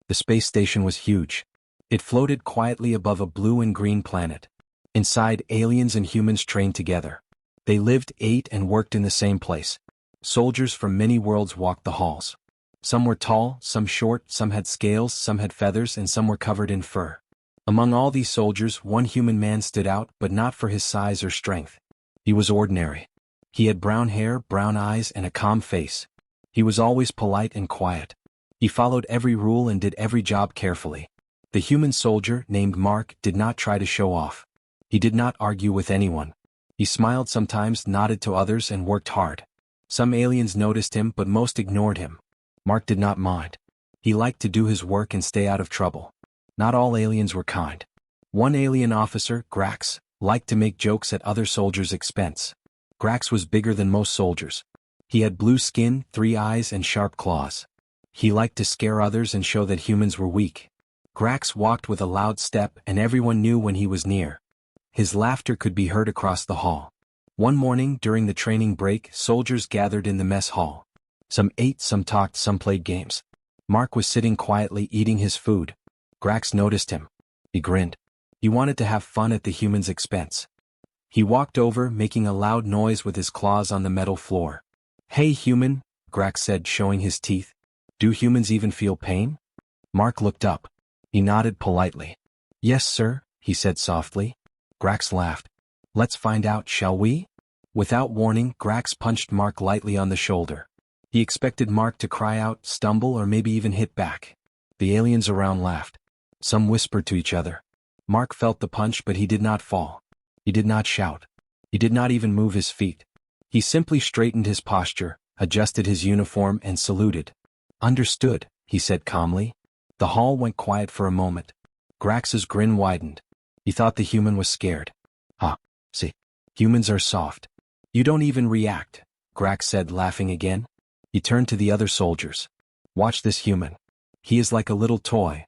The space station was huge. It floated quietly above a blue and green planet. Inside, aliens and humans trained together. They lived, ate, and worked in the same place. Soldiers from many worlds walked the halls. Some were tall, some short, some had scales, some had feathers, and some were covered in fur. Among all these soldiers, one human man stood out, but not for his size or strength. He was ordinary. He had brown hair, brown eyes, and a calm face. He was always polite and quiet. He followed every rule and did every job carefully. The human soldier, named Mark, did not try to show off. He did not argue with anyone. He smiled sometimes, nodded to others, and worked hard. Some aliens noticed him, but most ignored him. Mark did not mind. He liked to do his work and stay out of trouble. Not all aliens were kind. One alien officer, Grax, liked to make jokes at other soldiers' expense. Grax was bigger than most soldiers. He had blue skin, 3 eyes, and sharp claws. He liked to scare others and show that humans were weak. Grax walked with a loud step, and everyone knew when he was near. His laughter could be heard across the hall. One morning, during the training break, soldiers gathered in the mess hall. Some ate, some talked, some played games. Mark was sitting quietly eating his food. Grax noticed him. He grinned. He wanted to have fun at the human's expense. He walked over, making a loud noise with his claws on the metal floor. "Hey human," Grax said, showing his teeth. "Do humans even feel pain?" Mark looked up. He nodded politely. "Yes, sir," he said softly. Grax laughed. "Let's find out, shall we?" Without warning, Grax punched Mark lightly on the shoulder. He expected Mark to cry out, stumble, or maybe even hit back. The aliens around laughed. Some whispered to each other. Mark felt the punch, but he did not fall. He did not shout. He did not even move his feet. He simply straightened his posture, adjusted his uniform, and saluted. "Understood," he said calmly. The hall went quiet for a moment. Grax's grin widened. He thought the human was scared. See, humans are soft. You don't even react," Grax said, laughing again. He turned to the other soldiers. "Watch this human. He is like a little toy."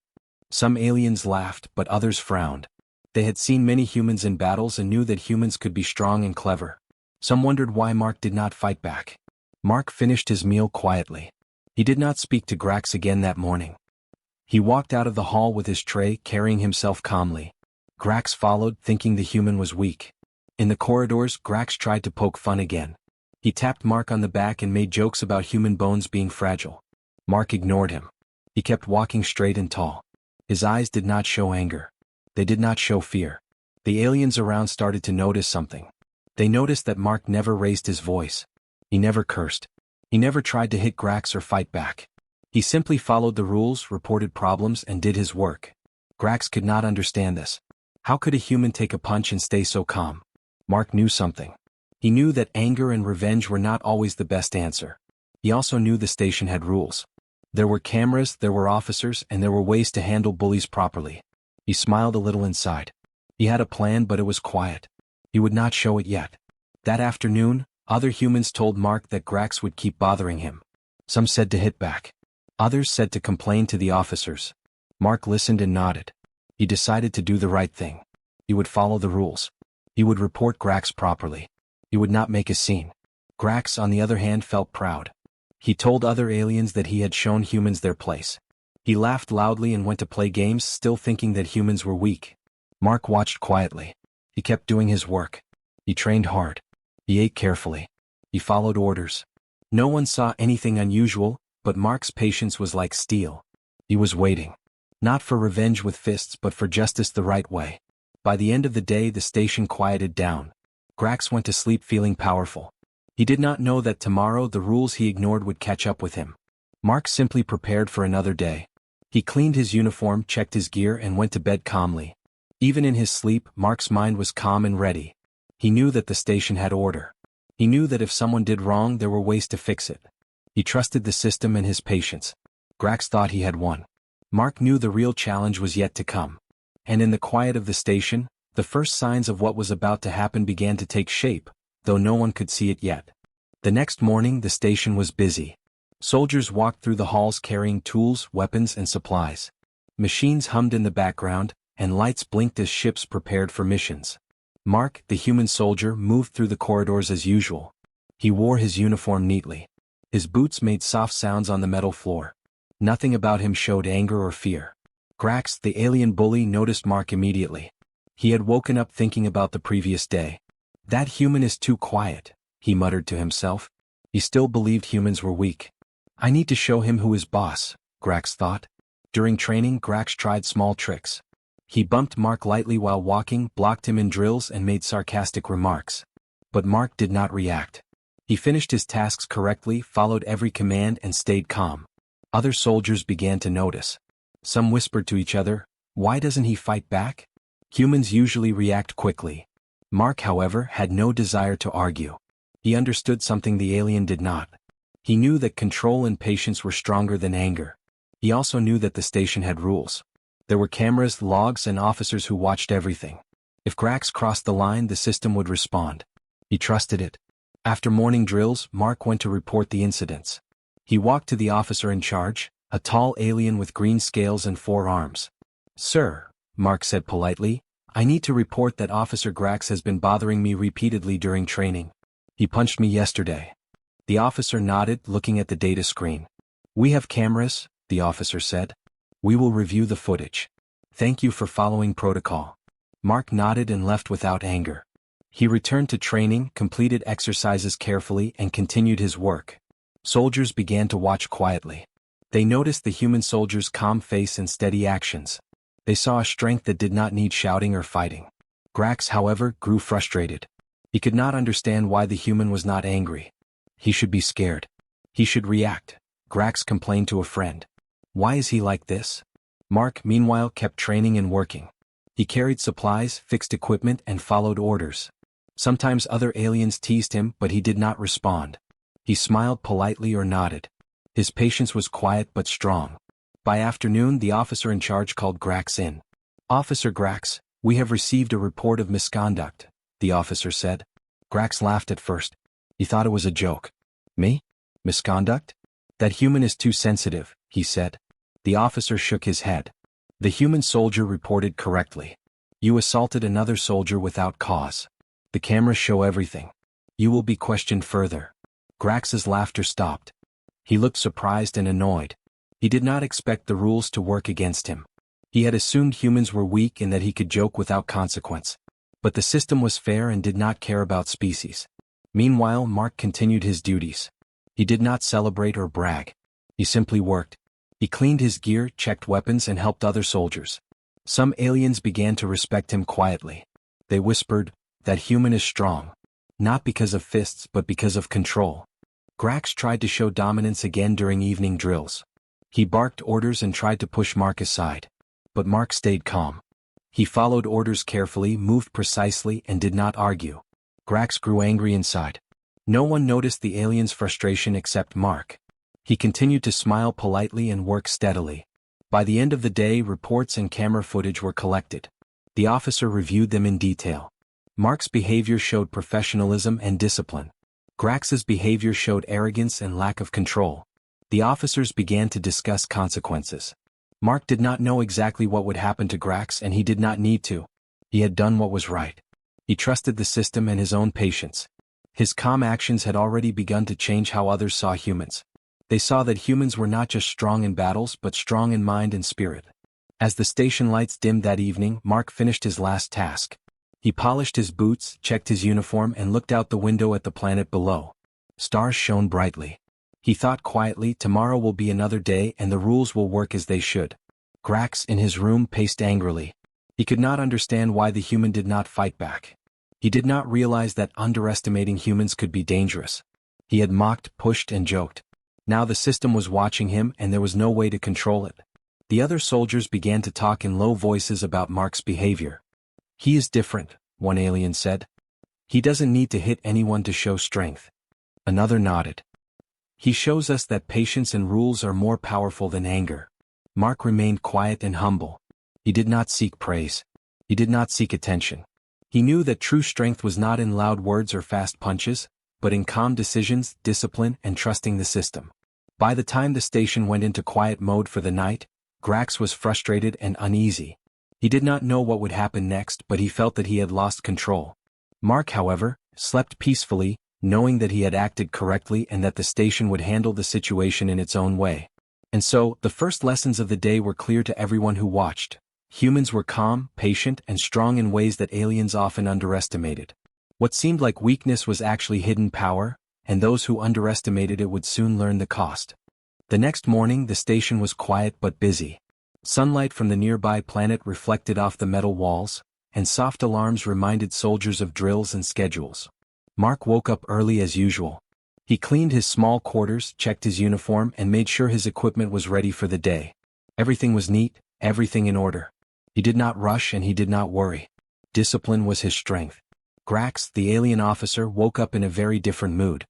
Some aliens laughed, but others frowned. They had seen many humans in battles and knew that humans could be strong and clever. Some wondered why Mark did not fight back. Mark finished his meal quietly. He did not speak to Grax again that morning. He walked out of the hall with his tray, carrying himself calmly. Grax followed, thinking the human was weak. In the corridors, Grax tried to poke fun again. He tapped Mark on the back and made jokes about human bones being fragile. Mark ignored him. He kept walking straight and tall. His eyes did not show anger. They did not show fear. The aliens around started to notice something. They noticed that Mark never raised his voice. He never cursed. He never tried to hit Grax or fight back. He simply followed the rules, reported problems, and did his work. Grax could not understand this. How could a human take a punch and stay so calm? Mark knew something. He knew that anger and revenge were not always the best answer. He also knew the station had rules. There were cameras, there were officers, and there were ways to handle bullies properly. He smiled a little inside. He had a plan, but it was quiet. He would not show it yet. That afternoon, other humans told Mark that Grax would keep bothering him. Some said to hit back. Others said to complain to the officers. Mark listened and nodded. He decided to do the right thing. He would follow the rules. He would report Grax properly. He would not make a scene. Grax, on the other hand, felt proud. He told other aliens that he had shown humans their place. He laughed loudly and went to play games, still thinking that humans were weak. Mark watched quietly. He kept doing his work. He trained hard. He ate carefully. He followed orders. No one saw anything unusual, but Mark's patience was like steel. He was waiting. Not for revenge with fists, but for justice the right way. By the end of the day, the station quieted down. Grax went to sleep feeling powerful. He did not know that tomorrow the rules he ignored would catch up with him. Mark simply prepared for another day. He cleaned his uniform, checked his gear, and went to bed calmly. Even in his sleep, Mark's mind was calm and ready. He knew that the station had order. He knew that if someone did wrong, there were ways to fix it. He trusted the system and his patience. Grax thought he had won. Mark knew the real challenge was yet to come. And in the quiet of the station, the first signs of what was about to happen began to take shape, though no one could see it yet. The next morning, the station was busy. Soldiers walked through the halls carrying tools, weapons, and supplies. Machines hummed in the background, and lights blinked as ships prepared for missions. Mark, the human soldier, moved through the corridors as usual. He wore his uniform neatly. His boots made soft sounds on the metal floor. Nothing about him showed anger or fear. Grax, the alien bully, noticed Mark immediately. He had woken up thinking about the previous day. That human is too quiet, he muttered to himself. He still believed humans were weak. I need to show him who is boss, Grax thought. During training, Grax tried small tricks. He bumped Mark lightly while walking, blocked him in drills, and made sarcastic remarks. But Mark did not react. He finished his tasks correctly, followed every command, and stayed calm. Other soldiers began to notice. Some whispered to each other, "Why doesn't he fight back?" Humans usually react quickly. Mark, however, had no desire to argue. He understood something the alien did not. He knew that control and patience were stronger than anger. He also knew that the station had rules. There were cameras, logs, and officers who watched everything. If Grax crossed the line, the system would respond. He trusted it. After morning drills, Mark went to report the incidents. He walked to the officer in charge, a tall alien with green scales and 4 arms. "Sir," Mark said politely, "I need to report that Officer Grax has been bothering me repeatedly during training. He punched me yesterday." The officer nodded, looking at the data screen. "We have cameras," the officer said. "We will review the footage. Thank you for following protocol." Mark nodded and left without anger. He returned to training, completed exercises carefully, and continued his work. Soldiers began to watch quietly. They noticed the human soldier's calm face and steady actions. They saw a strength that did not need shouting or fighting. Grax, however, grew frustrated. He could not understand why the human was not angry. He should be scared. He should react. Grax complained to a friend. "Why is he like this?" Mark, meanwhile, kept training and working. He carried supplies, fixed equipment, and followed orders. Sometimes other aliens teased him, but he did not respond. He smiled politely or nodded. His patience was quiet but strong. By afternoon, the officer in charge called Grax in. "Officer Grax, we have received a report of misconduct," the officer said. Grax laughed at first. He thought it was a joke. "Me? Misconduct? That human is too sensitive," he said. The officer shook his head. The human soldier reported correctly. "You assaulted another soldier without cause. The cameras show everything. You will be questioned further." Grax's laughter stopped. He looked surprised and annoyed. He did not expect the rules to work against him. He had assumed humans were weak and that he could joke without consequence. But the system was fair and did not care about species. Meanwhile, Mark continued his duties. He did not celebrate or brag. He simply worked. He cleaned his gear, checked weapons, and helped other soldiers. Some aliens began to respect him quietly. They whispered, "That human is strong. Not because of fists but because of control." Grax tried to show dominance again during evening drills. He barked orders and tried to push Mark aside. But Mark stayed calm. He followed orders carefully, moved precisely, and did not argue. Grax grew angry inside. No one noticed the alien's frustration except Mark. He continued to smile politely and work steadily. By the end of the day, reports and camera footage were collected. The officer reviewed them in detail. Mark's behavior showed professionalism and discipline. Grax's behavior showed arrogance and lack of control. The officers began to discuss consequences. Mark did not know exactly what would happen to Grax, and he did not need to. He had done what was right. He trusted the system and his own patience. His calm actions had already begun to change how others saw humans. They saw that humans were not just strong in battles but strong in mind and spirit. As the station lights dimmed that evening, Mark finished his last task. He polished his boots, checked his uniform, and looked out the window at the planet below. Stars shone brightly. He thought quietly, tomorrow will be another day and the rules will work as they should. Grax, in his room, paced angrily. He could not understand why the human did not fight back. He did not realize that underestimating humans could be dangerous. He had mocked, pushed, and joked. Now the system was watching him and there was no way to control it. The other soldiers began to talk in low voices about Mark's behavior. "He is different," one alien said. "He doesn't need to hit anyone to show strength." Another nodded. "He shows us that patience and rules are more powerful than anger." Mark remained quiet and humble. He did not seek praise. He did not seek attention. He knew that true strength was not in loud words or fast punches, but in calm decisions, discipline, and trusting the system. By the time the station went into quiet mode for the night, Grax was frustrated and uneasy. He did not know what would happen next, but he felt that he had lost control. Mark, however, slept peacefully, knowing that he had acted correctly and that the station would handle the situation in its own way. And so, the first lessons of the day were clear to everyone who watched. Humans were calm, patient, and strong in ways that aliens often underestimated. What seemed like weakness was actually hidden power, and those who underestimated it would soon learn the cost. The next morning, the station was quiet but busy. Sunlight from the nearby planet reflected off the metal walls, and soft alarms reminded soldiers of drills and schedules. Mark woke up early as usual. He cleaned his small quarters, checked his uniform, and made sure his equipment was ready for the day. Everything was neat, everything in order. He did not rush and he did not worry. Discipline was his strength. Grax, the alien officer, woke up in a very different mood.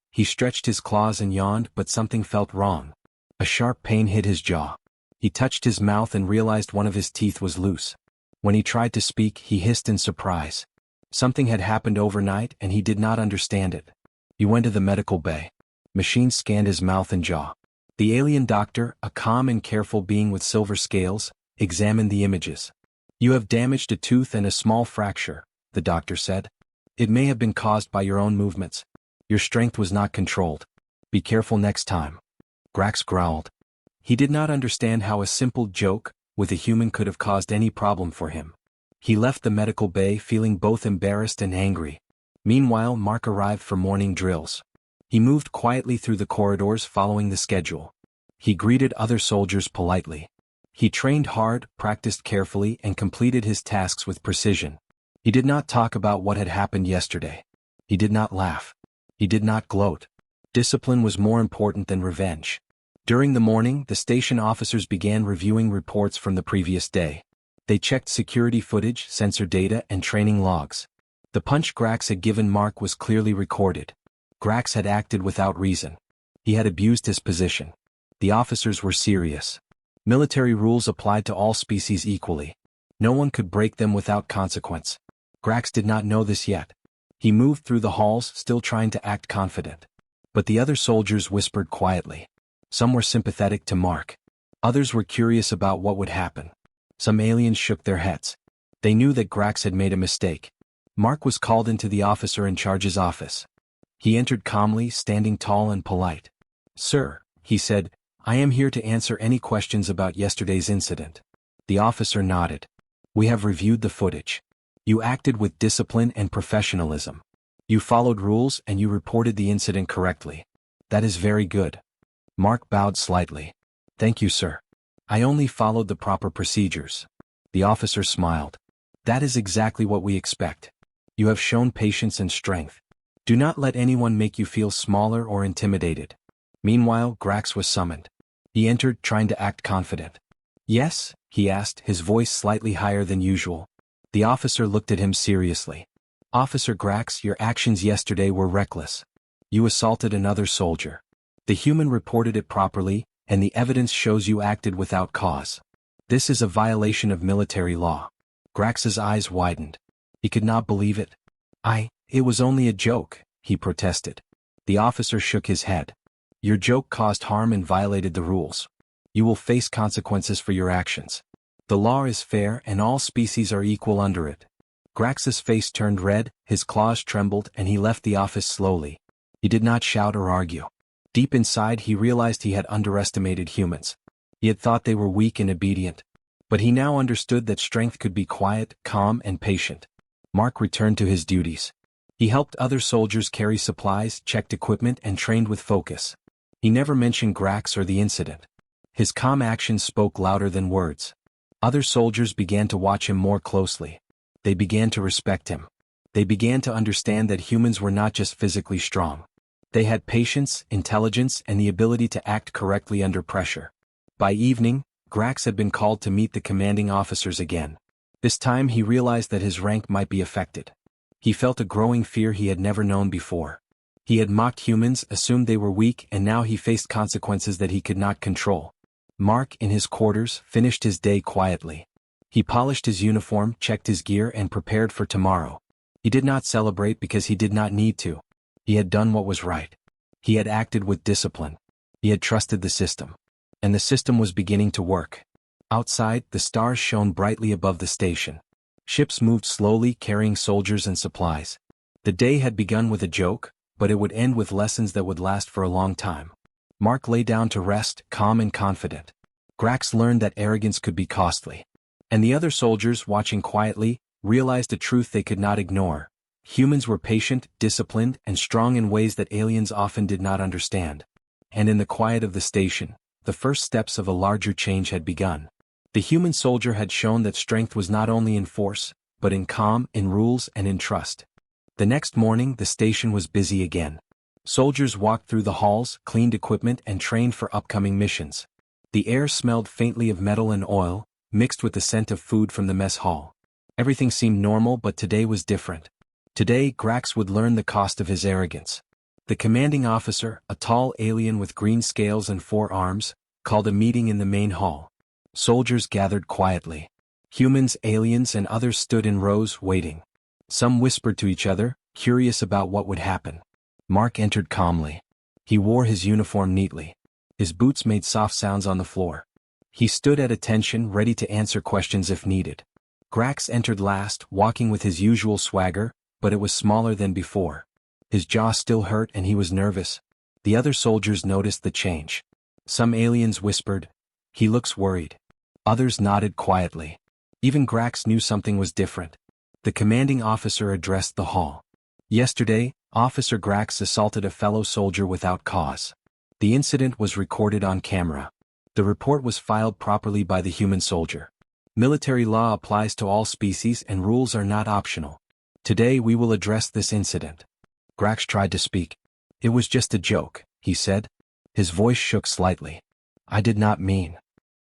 He stretched his claws and yawned, but something felt wrong. A sharp pain hit his jaw. He touched his mouth and realized one of his teeth was loose. When he tried to speak, he hissed in surprise. Something had happened overnight and he did not understand it. He went to the medical bay. Machines scanned his mouth and jaw. The alien doctor, a calm and careful being with silver scales, examined the images. "You have damaged a tooth and a small fracture," the doctor said. "It may have been caused by your own movements. Your strength was not controlled. Be careful next time." Grax growled. He did not understand how a simple joke with a human could have caused any problem for him. He left the medical bay feeling both embarrassed and angry. Meanwhile, Mark arrived for morning drills. He moved quietly through the corridors following the schedule. He greeted other soldiers politely. He trained hard, practiced carefully, and completed his tasks with precision. He did not talk about what had happened yesterday. He did not laugh. He did not gloat. Discipline was more important than revenge. During the morning, the station officers began reviewing reports from the previous day. They checked security footage, sensor data, and training logs. The punch Grax had given Mark was clearly recorded. Grax had acted without reason. He had abused his position. The officers were serious. Military rules applied to all species equally. No one could break them without consequence. Grax did not know this yet. He moved through the halls, still trying to act confident. But the other soldiers whispered quietly. Some were sympathetic to Mark. Others were curious about what would happen. Some aliens shook their heads. They knew that Grax had made a mistake. Mark was called into the officer in charge's office. He entered calmly, standing tall and polite. "Sir," he said, "I am here to answer any questions about yesterday's incident." The officer nodded. "We have reviewed the footage. You acted with discipline and professionalism. You followed rules and you reported the incident correctly. That is very good." Mark bowed slightly. "Thank you, sir. I only followed the proper procedures." The officer smiled. "That is exactly what we expect. You have shown patience and strength. Do not let anyone make you feel smaller or intimidated." Meanwhile, Grax was summoned. He entered, trying to act confident. "Yes?" he asked, his voice slightly higher than usual. The officer looked at him seriously. "Officer Grax, your actions yesterday were reckless. You assaulted another soldier. The human reported it properly, and the evidence shows you acted without cause. This is a violation of military law." Grax's eyes widened. He could not believe it. It was only a joke," he protested. The officer shook his head. "Your joke caused harm and violated the rules. You will face consequences for your actions. The law is fair and all species are equal under it." Grax's face turned red, his claws trembled, and he left the office slowly. He did not shout or argue. Deep inside he realized he had underestimated humans. He had thought they were weak and obedient. But he now understood that strength could be quiet, calm, and patient. Mark returned to his duties. He helped other soldiers carry supplies, checked equipment, and trained with focus. He never mentioned Grax or the incident. His calm actions spoke louder than words. Other soldiers began to watch him more closely. They began to respect him. They began to understand that humans were not just physically strong. They had patience, intelligence, and the ability to act correctly under pressure. By evening, Grax had been called to meet the commanding officers again. This time he realized that his rank might be affected. He felt a growing fear he had never known before. He had mocked humans, assumed they were weak, and now he faced consequences that he could not control. Mark, in his quarters, finished his day quietly. He polished his uniform, checked his gear, and prepared for tomorrow. He did not celebrate because he did not need to. He had done what was right. He had acted with discipline. He had trusted the system. And the system was beginning to work. Outside, the stars shone brightly above the station. Ships moved slowly, carrying soldiers and supplies. The day had begun with a joke, but it would end with lessons that would last for a long time. Mark lay down to rest, calm and confident. Grax learned that arrogance could be costly. And the other soldiers, watching quietly, realized a truth they could not ignore. Humans were patient, disciplined, and strong in ways that aliens often did not understand. And in the quiet of the station, the first steps of a larger change had begun. The human soldier had shown that strength was not only in force, but in calm, in rules, and in trust. The next morning, the station was busy again. Soldiers walked through the halls, cleaned equipment, and trained for upcoming missions. The air smelled faintly of metal and oil, mixed with the scent of food from the mess hall. Everything seemed normal, but today was different. Today, Grax would learn the cost of his arrogance. The commanding officer, a tall alien with green scales and 4 arms, called a meeting in the main hall. Soldiers gathered quietly. Humans, aliens, and others stood in rows, waiting. Some whispered to each other, curious about what would happen. Mark entered calmly. He wore his uniform neatly. His boots made soft sounds on the floor. He stood at attention, ready to answer questions if needed. Grax entered last, walking with his usual swagger, but it was smaller than before. His jaw still hurt and he was nervous. The other soldiers noticed the change. Some aliens whispered, "He looks worried." Others nodded quietly. Even Grax knew something was different. The commanding officer addressed the hall. Yesterday, Officer Grax assaulted a fellow soldier without cause. The incident was recorded on camera. The report was filed properly by the human soldier. Military law applies to all species and rules are not optional. Today we will address this incident. Grax tried to speak. "It was just a joke," he said. His voice shook slightly. "I did not mean."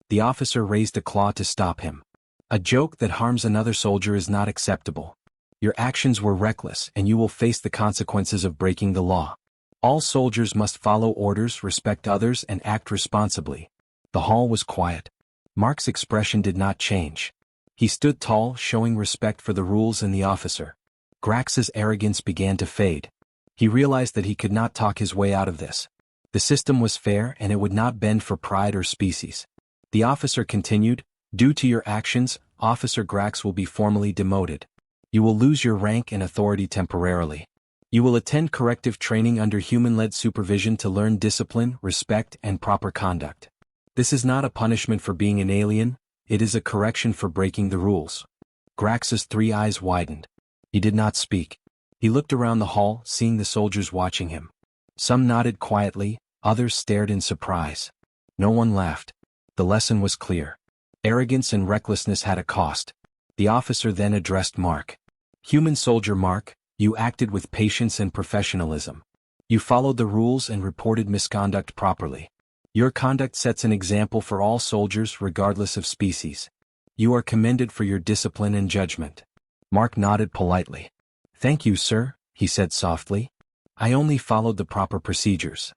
The officer raised a claw to stop him. "A joke that harms another soldier is not acceptable. Your actions were reckless and you will face the consequences of breaking the law. All soldiers must follow orders, respect others, and act responsibly." The hall was quiet. Mark's expression did not change. He stood tall, showing respect for the rules and the officer. Grax's arrogance began to fade. He realized that he could not talk his way out of this. The system was fair and it would not bend for pride or species. The officer continued, "Due to your actions, Officer Grax will be formally demoted. You will lose your rank and authority temporarily. You will attend corrective training under human-led supervision to learn discipline, respect, and proper conduct. This is not a punishment for being an alien, it is a correction for breaking the rules." Grax's 3 eyes widened. He did not speak. He looked around the hall, seeing the soldiers watching him. Some nodded quietly, others stared in surprise. No one laughed. The lesson was clear. Arrogance and recklessness had a cost. The officer then addressed Mark. "Human soldier Mark, you acted with patience and professionalism. You followed the rules and reported misconduct properly. Your conduct sets an example for all soldiers regardless of species. You are commended for your discipline and judgment." Mark nodded politely. "Thank you, sir," he said softly. "I only followed the proper procedures."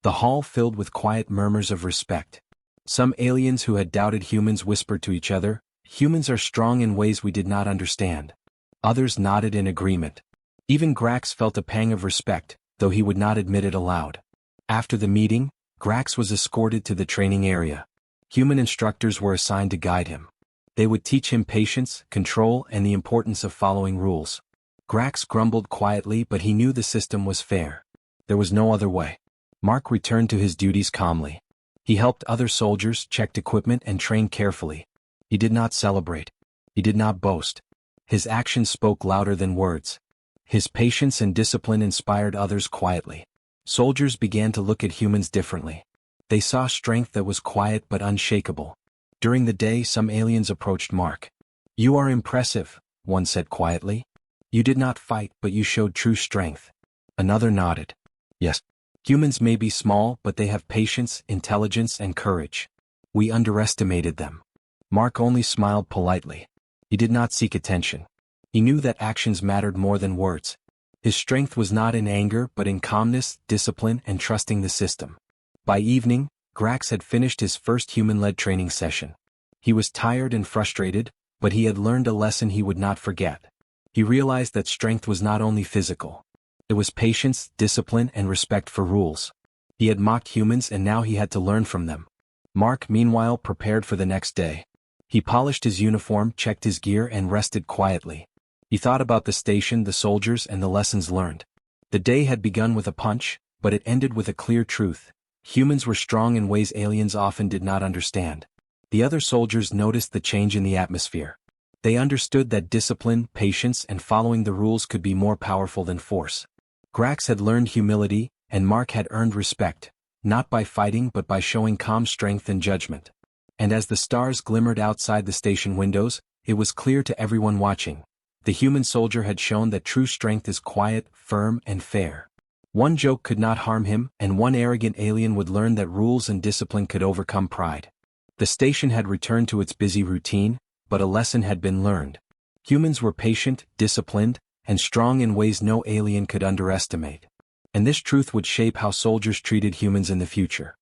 The hall filled with quiet murmurs of respect. Some aliens who had doubted humans whispered to each other, "Humans are strong in ways we did not understand." Others nodded in agreement. Even Grax felt a pang of respect, though he would not admit it aloud. After the meeting, Grax was escorted to the training area. Human instructors were assigned to guide him. They would teach him patience, control, and the importance of following rules. Grax grumbled quietly, but he knew the system was fair. There was no other way. Mark returned to his duties calmly. He helped other soldiers, checked equipment, and trained carefully. He did not celebrate. He did not boast. His actions spoke louder than words. His patience and discipline inspired others quietly. Soldiers began to look at humans differently. They saw strength that was quiet but unshakable. During the day, some aliens approached Mark. "You are impressive," one said quietly. "You did not fight, but you showed true strength." Another nodded. "Yes. Humans may be small, but they have patience, intelligence, and courage. We underestimated them." Mark only smiled politely. He did not seek attention. He knew that actions mattered more than words. His strength was not in anger but in calmness, discipline, and trusting the system. By evening, Grax had finished his first human-led training session. He was tired and frustrated, but he had learned a lesson he would not forget. He realized that strength was not only physical. It was patience, discipline, and respect for rules. He had mocked humans and now he had to learn from them. Mark, meanwhile, prepared for the next day. He polished his uniform, checked his gear, and rested quietly. He thought about the station, the soldiers, and the lessons learned. The day had begun with a punch, but it ended with a clear truth. Humans were strong in ways aliens often did not understand. The other soldiers noticed the change in the atmosphere. They understood that discipline, patience, and following the rules could be more powerful than force. Grax had learned humility, and Mark had earned respect, not by fighting but by showing calm strength and judgment. And as the stars glimmered outside the station windows, it was clear to everyone watching. The human soldier had shown that true strength is quiet, firm, and fair. One joke could not harm him, and one arrogant alien would learn that rules and discipline could overcome pride. The station had returned to its busy routine, but a lesson had been learned. Humans were patient, disciplined, and strong in ways no alien could underestimate. And this truth would shape how soldiers treated humans in the future.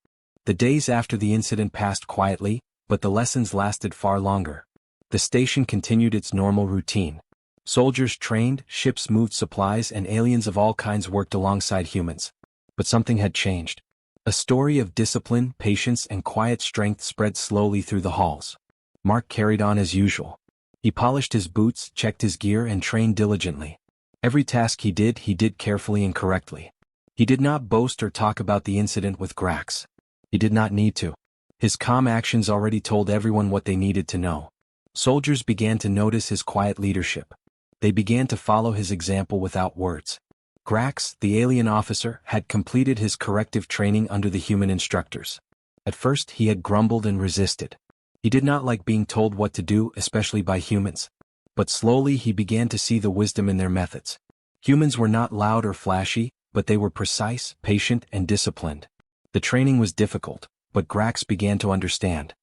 The days after the incident passed quietly, but the lessons lasted far longer. The station continued its normal routine. Soldiers trained, ships moved supplies, and aliens of all kinds worked alongside humans. But something had changed. A story of discipline, patience, and quiet strength spread slowly through the halls. Mark carried on as usual. He polished his boots, checked his gear, and trained diligently. Every task he did carefully and correctly. He did not boast or talk about the incident with Grax. He did not need to. His calm actions already told everyone what they needed to know. Soldiers began to notice his quiet leadership. They began to follow his example without words. Grax, the alien officer, had completed his corrective training under the human instructors. At first he had grumbled and resisted. He did not like being told what to do, especially by humans. But slowly he began to see the wisdom in their methods. Humans were not loud or flashy, but they were precise, patient, and disciplined. The training was difficult, but Grax began to understand.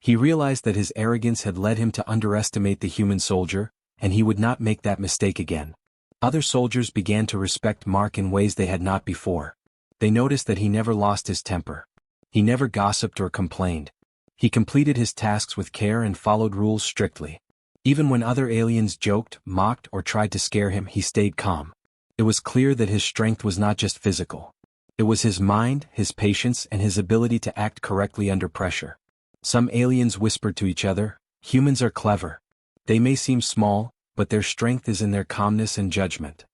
He realized that his arrogance had led him to underestimate the human soldier, and he would not make that mistake again. Other soldiers began to respect Mark in ways they had not before. They noticed that he never lost his temper. He never gossiped or complained. He completed his tasks with care and followed rules strictly. Even when other aliens joked, mocked, or tried to scare him, he stayed calm. It was clear that his strength was not just physical. It was his mind, his patience, and his ability to act correctly under pressure. Some aliens whispered to each other, "Humans are clever. They may seem small, but their strength is in their calmness and judgment."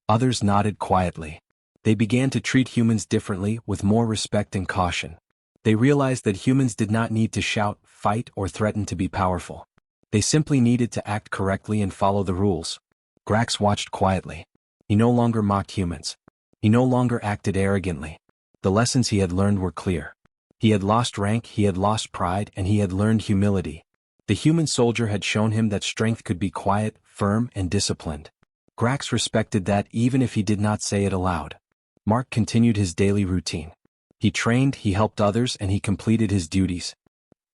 Others nodded quietly. They began to treat humans differently, with more respect and caution. They realized that humans did not need to shout, fight, or threaten to be powerful. They simply needed to act correctly and follow the rules. Grax watched quietly. He no longer mocked humans. He no longer acted arrogantly. The lessons he had learned were clear. He had lost rank, he had lost pride, and he had learned humility. The human soldier had shown him that strength could be quiet, firm, and disciplined. Grax respected that even if he did not say it aloud. Mark continued his daily routine. He trained, he helped others, and he completed his duties.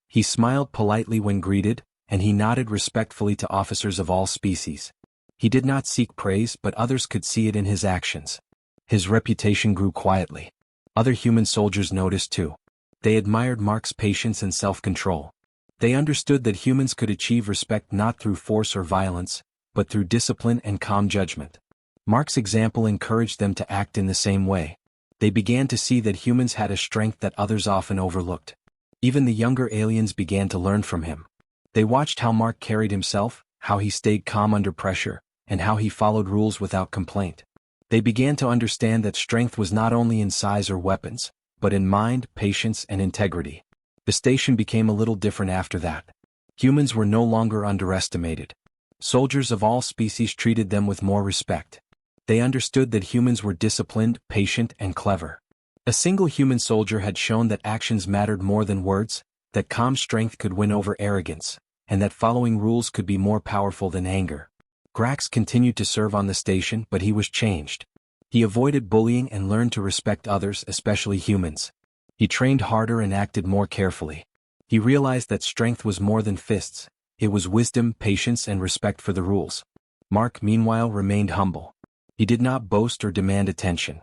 He smiled politely when greeted, and he nodded respectfully to officers of all species. He did not seek praise, but others could see it in his actions. His reputation grew quietly. Other human soldiers noticed too. They admired Mark's patience and self-control. They understood that humans could achieve respect not through force or violence, but through discipline and calm judgment. Mark's example encouraged them to act in the same way. They began to see that humans had a strength that others often overlooked. Even the younger aliens began to learn from him. They watched how Mark carried himself, how he stayed calm under pressure, and how he followed rules without complaint. They began to understand that strength was not only in size or weapons, but in mind, patience, and integrity. The station became a little different after that. Humans were no longer underestimated. Soldiers of all species treated them with more respect. They understood that humans were disciplined, patient, and clever. A single human soldier had shown that actions mattered more than words, that calm strength could win over arrogance, and that following rules could be more powerful than anger. Grax continued to serve on the station, but he was changed. He avoided bullying and learned to respect others, especially humans. He trained harder and acted more carefully. He realized that strength was more than fists. It was wisdom, patience, and respect for the rules. Mark, meanwhile, remained humble. He did not boast or demand attention.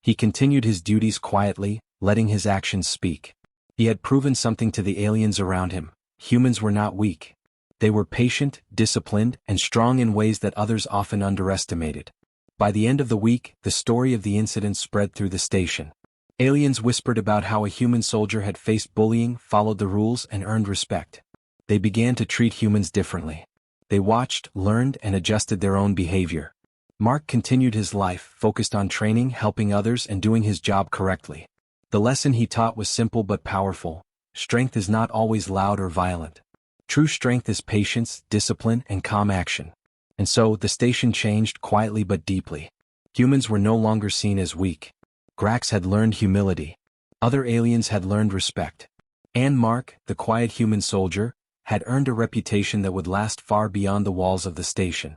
He continued his duties quietly, letting his actions speak. He had proven something to the aliens around him. Humans were not weak. They were patient, disciplined, and strong in ways that others often underestimated. By the end of the week, the story of the incident spread through the station. Aliens whispered about how a human soldier had faced bullying, followed the rules, and earned respect. They began to treat humans differently. They watched, learned, and adjusted their own behavior. Mark continued his life, focused on training, helping others, and doing his job correctly. The lesson he taught was simple but powerful: strength is not always loud or violent. True strength is patience, discipline, and calm action. And so, the station changed quietly but deeply. Humans were no longer seen as weak. Grax had learned humility. Other aliens had learned respect. And Mark, the quiet human soldier, had earned a reputation that would last far beyond the walls of the station.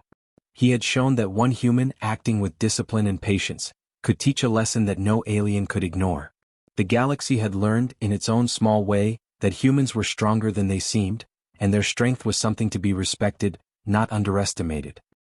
He had shown that one human acting with discipline and patience could teach a lesson that no alien could ignore. The galaxy had learned, in its own small way, that humans were stronger than they seemed, and their strength was something to be respected, not underestimated.